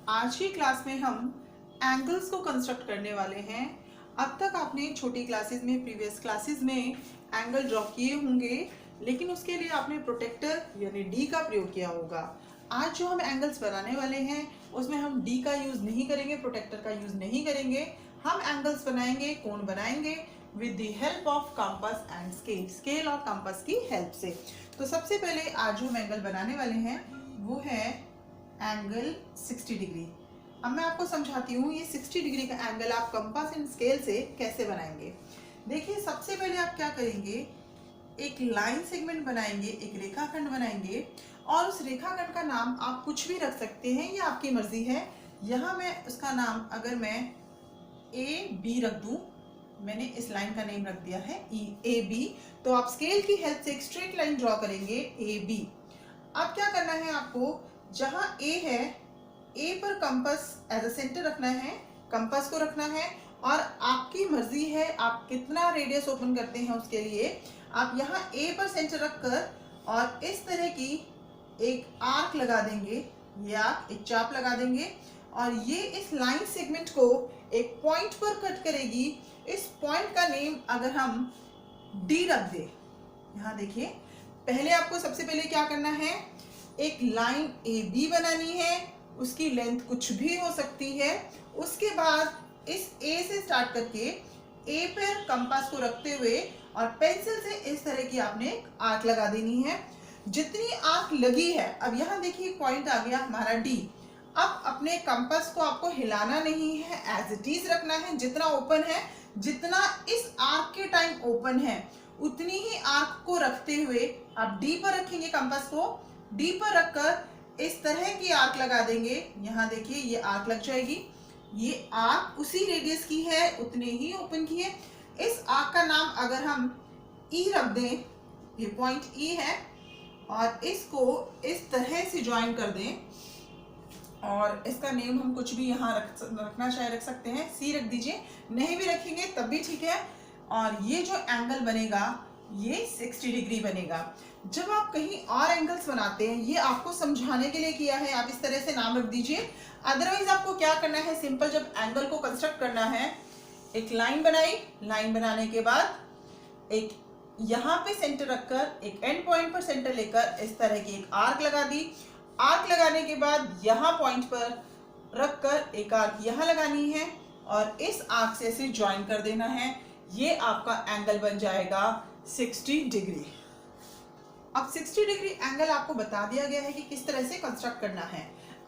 आज की क्लास में हम एंगल्स को कंस्ट्रक्ट करने वाले हैं। अब तक आपने छोटी क्लासेस में, प्रीवियस क्लासेस में एंगल ड्रॉ किए होंगे, लेकिन उसके लिए आपने प्रोटेक्टर यानी डी का प्रयोग किया होगा। आज जो हम एंगल्स बनाने वाले हैं उसमें हम डी का यूज़ नहीं करेंगे, प्रोटेक्टर का यूज़ नहीं करेंगे। हम एंगल्स बनाएंगे, कोण बनाएंगे with the help of compass and scale, scale और कंपास की हेल्प से। तो सबसे पहले आज जो हम एंगल बनाने वाले हैं वो है एंगल 60 डिग्री। अब मैं आपको समझाती हूँ ये 60 डिग्री का एंगल आप कंपास एंड स्केल से कैसे बनाएंगे। देखिए, सबसे पहले आप क्या करेंगे, एक लाइन सेगमेंट बनाएंगे, एक रेखाखंड बनाएंगे और उस रेखाखंड का नाम आप कुछ भी रख सकते हैं, ये आपकी मर्जी है। यहाँ मैं उसका नाम अगर मैं ए बी रख दूँ, मैंने इस लाइन का नेम रख दिया है ए बी, तो आप स्केल की हेल्प से एक स्ट्रेट लाइन ड्रॉ करेंगे ए बी। अब क्या करना है आपको, जहाँ ए है, ए पर कंपास एज अ सेंटर रखना है, कंपास को रखना है और आपकी मर्जी है आप कितना रेडियस ओपन करते हैं उसके लिए। आप यहाँ ए पर सेंटर रखकर और इस तरह की एक आर्क लगा देंगे, या एक चाप लगा देंगे और ये इस लाइन सेगमेंट को एक पॉइंट पर कट करेगी। इस पॉइंट का नेम अगर हम डी रख दें, यहाँ देखिए, पहले आपको सबसे पहले क्या करना है, एक लाइन ए बी बनानी है, उसकी लेंथ कुछ भी हो सकती है। उसके बाद इस ए से स्टार्ट करके ए पर कंपास को रखते हुए और पेंसिल से इस तरह की आपने आर्क लगा देनी है। जितनी आर्क लगी है, अब यहाँ देखिए पॉइंट आ गया हमारा डी। अब अपने कंपास को आपको हिलाना नहीं है, एज इट इज रखना है। जितना ओपन है, जितना इस आर्क के टाइम ओपन है, उतनी ही आर्क को रखते हुए आप डी पर रखेंगे, कंपास को डी पर रखकर इस तरह की आर्क लगा देंगे। यहाँ देखिए ये आर्क लग जाएगी, ये आर्क उसी रेडियस की है, उतने ही ओपन की है। इस आर्क का नाम अगर हम ई रख दें, ये पॉइंट ई है, और इसको इस तरह से ज्वाइन कर दें और इसका नेम हम कुछ भी यहाँ रखना चाहे रख सकते हैं, सी रख दीजिए, नहीं भी रखेंगे तब भी ठीक है। और ये जो एंगल बनेगा ये 60 डिग्री बनेगा। जब आप कहीं और एंगल्स बनाते हैं, ये आपको समझाने के लिए किया है, आप इस तरह से नाम रख दीजिए। अदरवाइज आपको क्या करना है, सिंपल जब एंगल को कंस्ट्रक्ट करना है, एक लाइन बनाई, लाइन बनाने के बाद एक यहाँ पे सेंटर रखकर एक एंड पॉइंट पर सेंटर लेकर इस तरह की एक आर्क लगा दी। आर्क लगाने के बाद यहाँ पॉइंट पर रखकर एक आर्क यहाँ लगानी है और इस आर्क से इसे ज्वाइन कर देना है। ये आपका एंगल बन जाएगा 60 डिग्री। अब 60 डिग्री एंगल आपको बता दिया गया है कि किस तरह से कंस्ट्रक्ट करना है।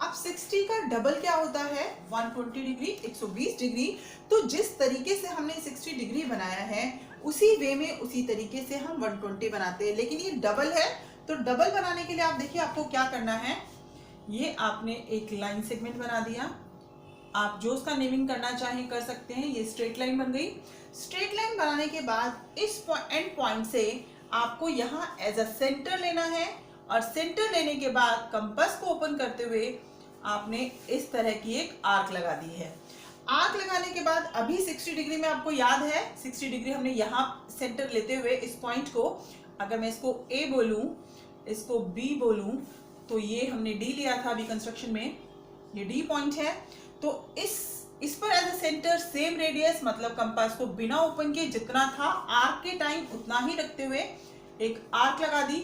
अब 60 का डबल क्या होता है, 120 डिग्री, 120 डिग्री। तो जिस तरीके से हमने 60 डिग्री बनाया है उसी वे में, उसी तरीके से हम 120 बनाते हैं, लेकिन ये डबल है। तो डबल बनाने के लिए आप देखिए आपको क्या करना है, ये आपने एक लाइन सेगमेंट बना दिया, आप जो उसका नेमिंग करना चाहें कर सकते हैं। ये स्ट्रेट लाइन बन गई। स्ट्रेट लाइन बनाने के बाद इस एंड पॉइंट से आपको यहाँ एज अ सेंटर लेना है और सेंटर लेने के बाद कंपास को ओपन करते हुए आपने इस तरह की एक आर्क लगा दी है। आर्क लगाने के बाद अभी 60 डिग्री में आपको याद है, 60 डिग्री हमने यहाँ सेंटर लेते हुए इस पॉइंट को, अगर मैं इसको ए बोलूँ, इसको बी बोलूँ, तो ये हमने डी लिया था अभी कंस्ट्रक्शन में, ये डी पॉइंट है। तो इस पर as a centre same radius, मतलब कंपास को बिना ओपन के जितना था आर्क के टाइम उतना ही रखते हुए एक आर्क लगा दी।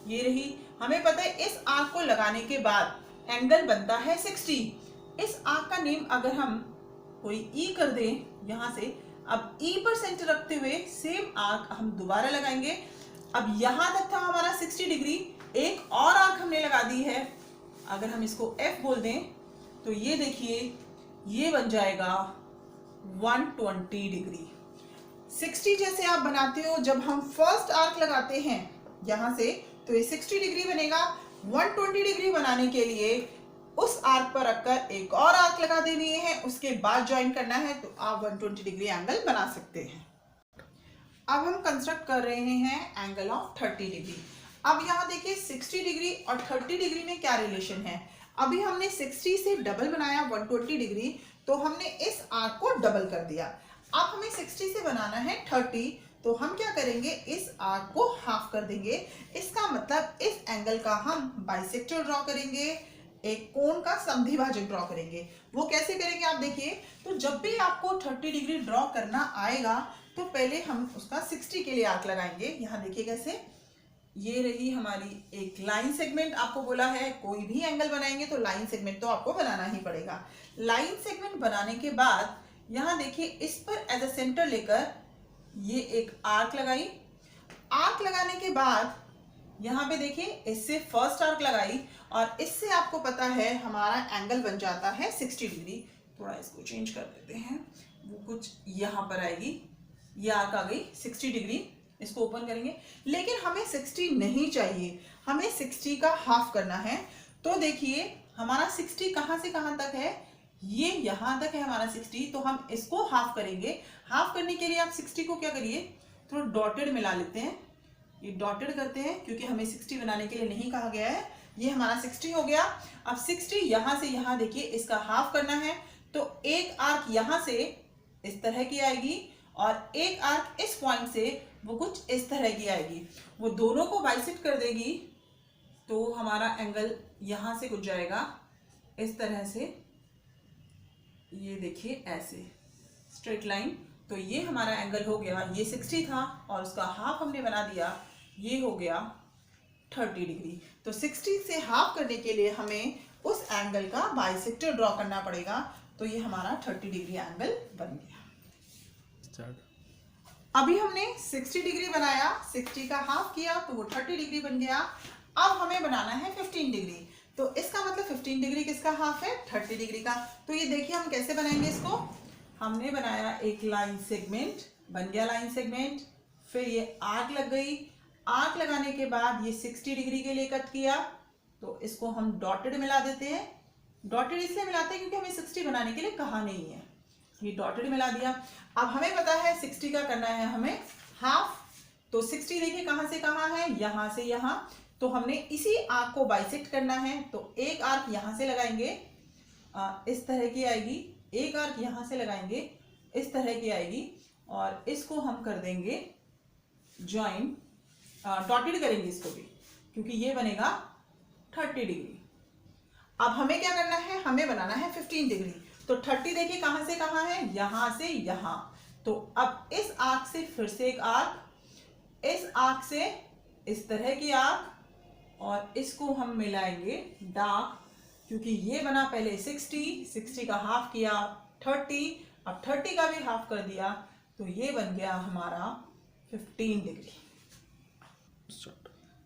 ये रही, हमें पता है इस आर्क को लगाने के बाद एंगल बनता है 60। इस आर्क का नेम अगर हम कोई ई कर दें यहाँ से, अब ई पर सेंटर रखते हुए सेम आर्क हम दोबारा लगाएंगे। अब यहाँ तक था हमारा 60 डिग्री, एक और आर्क हमने लगा दी है, अगर हम इसको एफ बोल दें तो ये देखिए ये बन जाएगा 120 डिग्री। 60 जैसे आप बनाते हो, जब हम फर्स्ट आर्क लगाते हैं यहाँ से, तो ये 60 डिग्री बनेगा। 120 डिग्री बनाने के लिए उस आर्क पर रखकर एक और आर्क लगा देनी है, उसके बाद ज्वाइन करना है, तो आप 120 डिग्री एंगल बना सकते हैं। अब हम कंस्ट्रक्ट कर रहे हैं एंगल ऑफ 30 डिग्री। अब यहाँ देखिए 60 डिग्री और 30 डिग्री में क्या रिलेशन है। अभी हमने 60 से डबल बनाया 120 डिग्री, तो हमने इस आर्क को डबल कर दिया। अब हमें 60 से बनाना है 30, तो हम क्या करेंगे, इस आर्क को हाफ कर देंगे। इसका मतलब इस एंगल का हम बाइसेक्टर ड्रॉ करेंगे। एक कोण का समद्विभाजक ड्रॉ करेंगे। वो कैसे करेंगे आप देखिए। तो जब भी आपको 30 डिग्री ड्रॉ करना आएगा तो पहले हम उसका 60 के लिए आर्क लगाएंगे। यहाँ देखिए कैसे, ये रही हमारी एक लाइन सेगमेंट। आपको बोला है कोई भी एंगल बनाएंगे तो लाइन सेगमेंट तो आपको बनाना ही पड़ेगा। लाइन सेगमेंट बनाने के बाद यहाँ देखिए इस पर एज अ सेंटर लेकर ये एक आर्क लगाई। आर्क लगाने के बाद यहाँ पे देखिए इससे फर्स्ट आर्क लगाई और इससे आपको पता है हमारा एंगल बन जाता है 60 डिग्री। थोड़ा इसको चेंज कर देते हैं, वो कुछ यहाँ पर आएगी, ये आर्क आ गई 60 डिग्री। इसको ओपन करेंगे, लेकिन हमें 60 नहीं चाहिए, हमें 60 का हाफ करना है। तो देखिए हमारा 60 कहाँ से कहाँ तक है, ये यहाँ तक है हमारा 60। तो हम इसको हाफ करेंगे। हाफ करने के लिए आप 60 को क्या करिए, थोड़ा डॉटेड मिला लेते हैं। ये डॉटेड करते हैं क्योंकि हमें 60 बनाने के लिए नहीं कहा गया है। ये हमारा 60 हो गया। अब 60 यहाँ से यहाँ देखिए इसका हाफ करना है। तो एक आर्क यहाँ से इस तरह की आएगी और एक आर्क इस पॉइंट से वो कुछ इस तरह की आएगी। वो दोनों को बाइसेक्ट कर देगी तो हमारा एंगल यहाँ से कुछ जाएगा इस तरह से, ये देखिए ऐसे स्ट्रेट लाइन। तो ये हमारा एंगल हो गया, ये 60 था और उसका हाफ हमने बना दिया, ये हो गया 30 डिग्री। तो 60 से हाफ करने के लिए हमें उस एंगल का बाइसेक्टर ड्रॉ करना पड़ेगा। तो ये हमारा 30 डिग्री एंगल बन गया। अभी हमने 60 डिग्री बनाया, 60 का हाफ किया तो वो 30 डिग्री बन गया। अब हमें बनाना है 15 डिग्री। तो इसका मतलब 15 डिग्री किसका हाफ है, 30 डिग्री का। तो ये देखिए हम कैसे बनाएंगे इसको। हमने बनाया एक लाइन सेगमेंट, बन गया लाइन सेगमेंट। फिर ये आर्क लग गई, आर्क लगाने के बाद ये 60 डिग्री के लिए कट किया। तो इसको हम डॉटेड मिला देते हैं। डॉटेड इसलिए मिलाते हैं क्योंकि हमें 60 बनाने के लिए कहा नहीं है। ये डॉटेड मिला दिया। अब हमें पता है 60 का करना है हमें हाफ। तो 60 देखिए कहाँ से कहाँ है, यहाँ से यहाँ। तो हमने इसी आर्क को बाइसेक्ट करना है। तो एक आर्क यहाँ से लगाएंगे, इस तरह की आएगी। एक आर्क यहाँ से लगाएंगे, इस तरह की आएगी और इसको हम कर देंगे ज्वाइन, डॉटेड करेंगे इसको भी क्योंकि ये बनेगा 30 डिग्री। अब हमें क्या करना है, हमें बनाना है 15 डिग्री। तो 30 देखिए कहाँ से कहाँ है, यहाँ से यहाँ। तो अब इस आर्क से फिर से एक आर्क, इस आर्क से इस तरह की आर्क और इसको हम मिलाएंगे डार्क क्योंकि ये बना पहले 60 का हाफ किया 30, अब 30 का भी हाफ कर दिया। तो ये बन गया हमारा 15 डिग्री।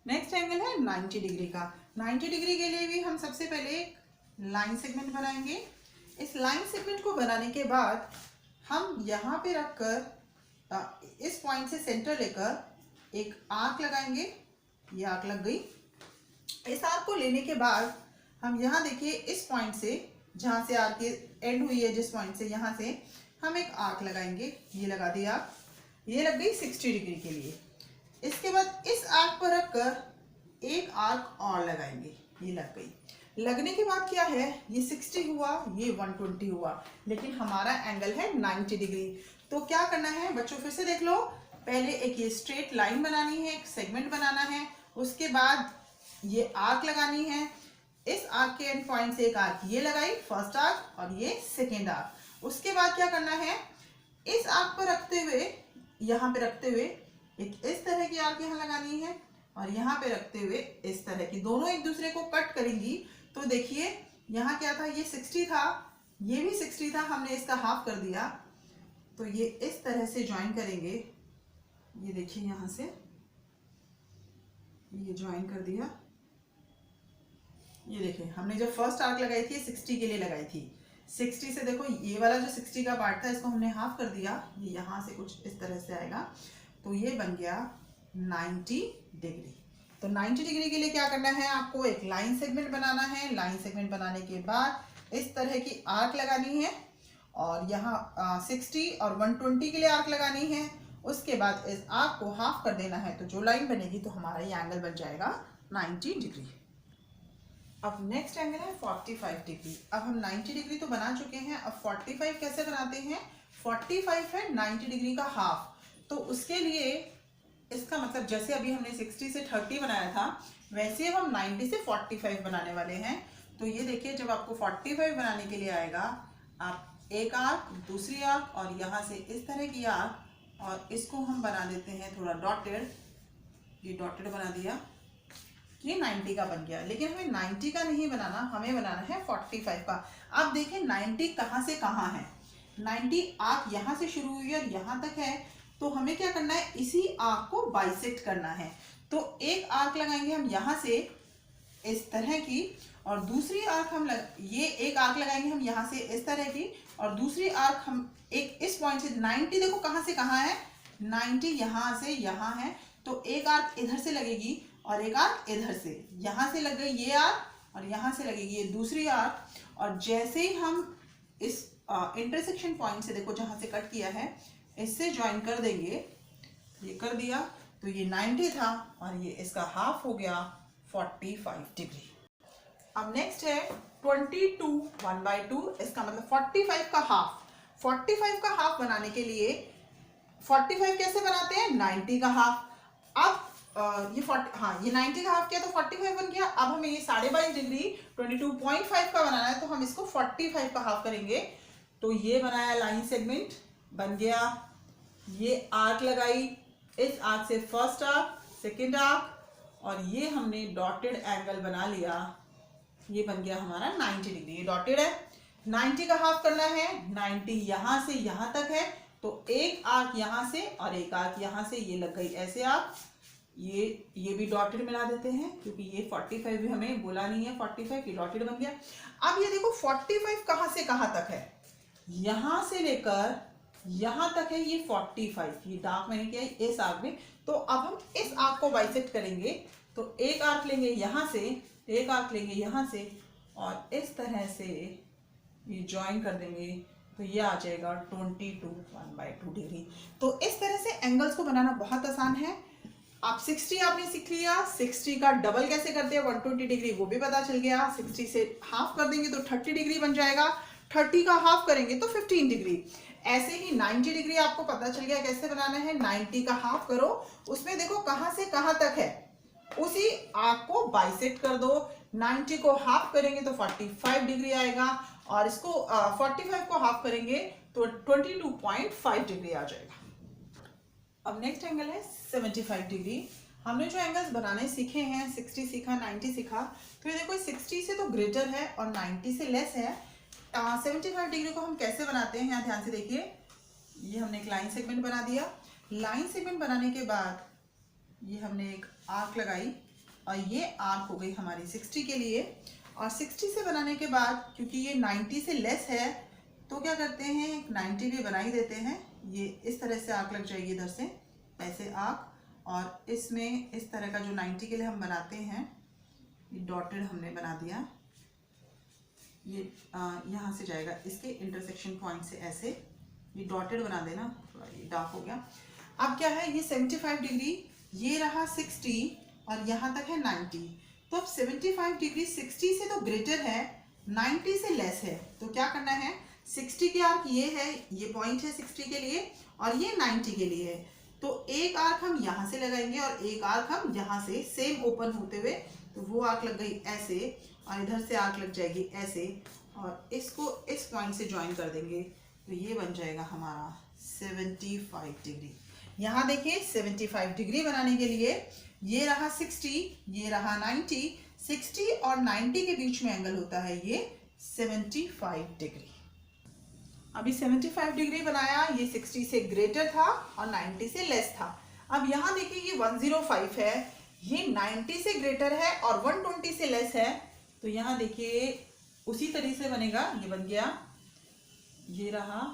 नेक्स्ट एंगल है 90 डिग्री का। 90 डिग्री के लिए भी हम सबसे पहले लाइन सेगमेंट बनाएंगे। इस लाइन सेगमेंट को बनाने के बाद हम यहाँ पे रखकर इस पॉइंट से सेंटर लेकर एक आर्क लगाएंगे। ये आर्क लग गई। इस आर्क को लेने के बाद हम यहाँ देखिए इस पॉइंट से, जहाँ से आर्क एंड हुई है, जिस पॉइंट से, यहाँ से हम एक आर्क लगाएंगे। ये लगा दिया, ये लग गई 60 डिग्री के लिए। इसके बाद इस आर्क पर रखकर एक आर्क और लगाएंगे। ये लग गई। लगने के बाद क्या है, ये 60 हुआ, ये 120 हुआ, लेकिन हमारा एंगल है 90 डिग्री। तो क्या करना है बच्चों, फिर से देख लो। पहले एक ये स्ट्रेट लाइन बनानी है, एक सेगमेंट बनाना है। उसके बाद ये आर्क लगानी है। इस आर्क के एंड पॉइंट से एक आर्क ये लगाई, फर्स्ट आर्क, और ये सेकेंड आर्क। उसके बाद क्या करना है, इस आर्क पर रखते हुए, यहाँ पे रखते हुए एक इस तरह की आर्क यहाँ लगानी है और यहाँ पे रखते हुए इस तरह की, दोनों एक दूसरे को कट करेंगी। तो देखिए यहाँ क्या था, ये 60 था, ये भी 60 था, हमने इसका हाफ कर दिया। तो ये इस तरह से ज्वाइन करेंगे। ये देखिए यहाँ से ये ज्वाइन कर दिया। ये देखिए हमने जब फर्स्ट आर्क लगाई थी 60 के लिए लगाई थी। 60 से देखो ये वाला जो 60 का पार्ट था इसको हमने हाफ कर दिया। ये यहाँ से कुछ इस तरह से आएगा। तो ये बन गया 90 डिग्री। तो 90 डिग्री के लिए क्या करना है, आपको एक लाइन सेगमेंट बनाना है। लाइन सेगमेंट बनाने के बाद इस तरह की आर्क लगानी है और यहाँ 60 और 120 के लिए आर्क लगानी है। उसके बाद इस आर्क को हाफ कर देना है। तो जो लाइन बनेगी तो हमारा ये एंगल बन जाएगा 90 डिग्री। अब नेक्स्ट एंगल है 45 डिग्री। अब हम 90 डिग्री तो बना चुके हैं, अब 45 कैसे बनाते हैं। 45 है 90 डिग्री का हाफ। तो उसके लिए इसका मतलब जैसे अभी हमने 60 से 30 बनाया था, वैसे अब हम 90 से 45 बनाने वाले हैं। तो ये देखिए जब आपको 45 बनाने के लिए आएगा, आप एक आर्क, दूसरी आर्क और यहाँ से इस तरह की आर्क, और इसको हम बना देते हैं थोड़ा डॉटेड। ये डॉटेड बना दिया, ये 90 का बन गया। लेकिन हमें 90 का नहीं बनाना, हमें बनाना है 45 का। अब देखिए 90 कहाँ से कहाँ है। 90 आर्क यहाँ से शुरू हुई और यहाँ तक है, तो हमें क्या करना है, इसी आर्क को बाइसेक्ट करना है। तो एक आर्क लगाएंगे हम यहाँ से इस तरह की, और दूसरी आर्क हम ये एक आर्क लगाएंगे हम यहाँ से इस तरह की, और दूसरी आर्क हम एक इस पॉइंट से 90 देखो कहाँ से कहाँ है, 90 यहाँ से यहाँ है, तो एक आर्क इधर से लगेगी और एक आर्क इधर से, यहाँ से लग गई ये आर्क और यहाँ से लगेगी ये दूसरी आर्क। और जैसे ही हम इस इंटरसेक्शन पॉइंट से देखो जहाँ से कट किया है, इससे ज्वाइन कर देंगे, ये कर दिया, तो ये 90 था और ये इसका हाफ हो गया 45 डिग्री। अब नेक्स्ट है 22 1/2, इसका मतलब 45 का हाफ। 45 का हाफ बनाने के लिए 45 कैसे बनाते हैं, 90 का हाफ। अब ये 90 का हाफ किया तो 45 बन गया। अब हमें ये 22.5 डिग्री 22.5 का बनाना है, तो हम इसको 45 का हाफ करेंगे। तो ये बनाया लाइन सेगमेंट बन गया, ये आर्क लगाई, इस आर्क से फर्स्ट आर्क, सेकेंड आर्क, और ये हमने डॉटेड एंगल बना लिया, ये बन गया हमारा 90 डिग्री। ये डॉटेड है, 90 का हाफ करना है, 90 यहाँ से यहाँ तक है, तो एक आर्क यहाँ से और एक आर्क यहाँ से, ये लग गई ऐसे आर्क। ये भी डॉटेड मिला देते हैं क्योंकि ये 45 भी हमें बोला नहीं है, 45 ये डॉटेड बन गया। अब ये देखो 45 कहाँ से कहाँ तक है, यहाँ से लेकर यहाँ तक है ये 45, ये डार्क मैंने किया है इस आर्क में। तो अब हम इस आर्क को बाइसेक्ट करेंगे, तो एक आर्क लेंगे यहाँ से, एक आर्क लेंगे यहाँ से, और इस तरह से ये ज्वाइन कर देंगे, तो ये आ जाएगा 22 1/2 डिग्री। तो इस तरह से एंगल्स को बनाना बहुत आसान है। आप 60 आपने सीख लिया, 60 का डबल कैसे करते हैं 120 डिग्री वो भी पता चल गया। 60 से हाफ कर देंगे तो 30 डिग्री बन जाएगा, 30 का हाफ करेंगे तो 15 डिग्री। ऐसे ही 90 डिग्री आपको पता चल गया कैसे बनाना है। 90 का हाफ करो, उसमें देखो कहाँ से कहाँ तक है, उसी आर्क को बाइसेक्ट कर दो। 90 को हाफ करेंगे तो 45 डिग्री आएगा, और इसको 45 को हाफ करेंगे तो 22.5 डिग्री आ जाएगा। अब नेक्स्ट एंगल है 75 डिग्री। हमने जो एंगल्स बनाने सीखे हैं, 60 सीखा, 90 सीखा, तो ये देखो 60 से तो ग्रेटर है और 90 से लेस है। 75 डिग्री को हम कैसे बनाते हैं, यहाँ ध्यान से देखिए। ये हमने एक लाइन सेगमेंट बना दिया। लाइन सेगमेंट बनाने के बाद ये हमने एक आर्क लगाई, और ये आर्क हो गई हमारी 60 के लिए। और 60 से बनाने के बाद क्योंकि ये 90 से लेस है, तो क्या करते हैं, एक 90 भी बना ही देते हैं। ये इस तरह से आर्क लग जाएगी इधर से, ऐसे आर्क, और इसमें इस तरह का जो 90 के लिए हम बनाते हैं, ये डॉटेड हमने बना दिया। ये यहाँ से जाएगा इसके इंटरसेक्शन पॉइंट से ऐसे, ये डॉटेड बना देना, थोड़ा ये डार्क हो गया। अब क्या है, ये 75 डिग्री, ये रहा 60 और यहाँ तक है 90। तो अब 75 डिग्री 60 से तो ग्रेटर है, 90 से लेस है, तो क्या करना है, 60 के आर्क ये है, ये पॉइंट है 60 के लिए, और ये 90 के लिए है। तो एक आर्क हम यहाँ से लगाएंगे और एक आर्क हम यहाँ से, सेम ओपन होते हुए, तो वो आर्क लग गई ऐसे, और इधर से आर्क लग जाएगी ऐसे, और इसको इस पॉइंट से ज्वाइन कर देंगे, तो ये बन जाएगा हमारा 75 डिग्री। यहाँ देखिए 75 डिग्री बनाने के लिए ये रहा 60, ये रहा 90, 60 और 90 के बीच में एंगल होता है ये 75 डिग्री। अभी 75 डिग्री बनाया, ये 60 से ग्रेटर था और 90 से लेस था। अब यहाँ देखिए ये 105 है, ये 90 से ग्रेटर है और 120 से लेस है, तो यहाँ देखिए उसी तरीके से बनेगा। ये बन गया, ये रहा,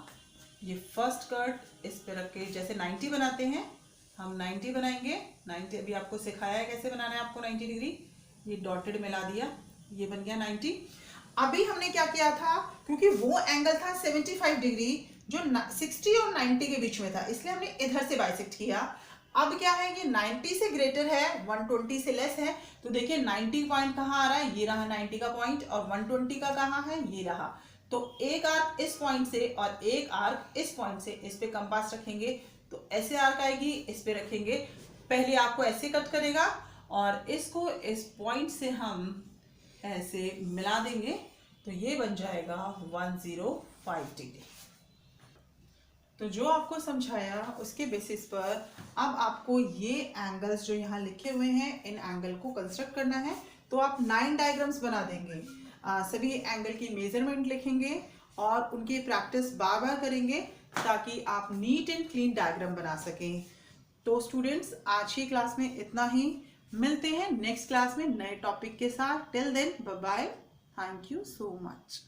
ये फर्स्ट कट इस पे रख के जैसे 90 बनाते हैं हम 90 बनाएंगे। 90 अभी आपको सिखाया है कैसे बनाना है आपको 90 डिग्री। ये डॉटेड मिला दिया, ये बन गया 90। अभी हमने क्या किया था, क्योंकि वो एंगल था 75 डिग्री जो 60 और 90 के बीच में था, इसलिए हमने इधर से बाइसेक्ट किया। अब क्या है, ये 90 से ग्रेटर है, 120 से लेस है, तो देखिए 90 पॉइंट कहाँ आ रहा है, ये रहा 90 का पॉइंट, और 120 का कहाँ है, ये रहा। तो एक आर्क इस पॉइंट से और एक आर्क इस पॉइंट से, इस पे कंपास रखेंगे तो ऐसे आर्क आएगी, इस पे रखेंगे, पहले आर्क को ऐसे कट करेगा और इसको इस पॉइंट से हम ऐसे मिला देंगे तो ये बन जाएगा 105 डिग्री। तो जो आपको समझाया उसके बेसिस पर अब आपको ये एंगल्स जो यहाँ लिखे हुए हैं इन एंगल को कंस्ट्रक्ट करना है। तो आप 9 डायग्राम्स बना देंगे, सभी एंगल की मेजरमेंट लिखेंगे और उनकी प्रैक्टिस बार बार करेंगे ताकि आप नीट एंड क्लीन डायग्राम बना सकें। तो स्टूडेंट्स आज की क्लास में इतना ही, मिलते हैं नेक्स्ट क्लास में नए टॉपिक के साथ। Till then bye bye, thank you so much.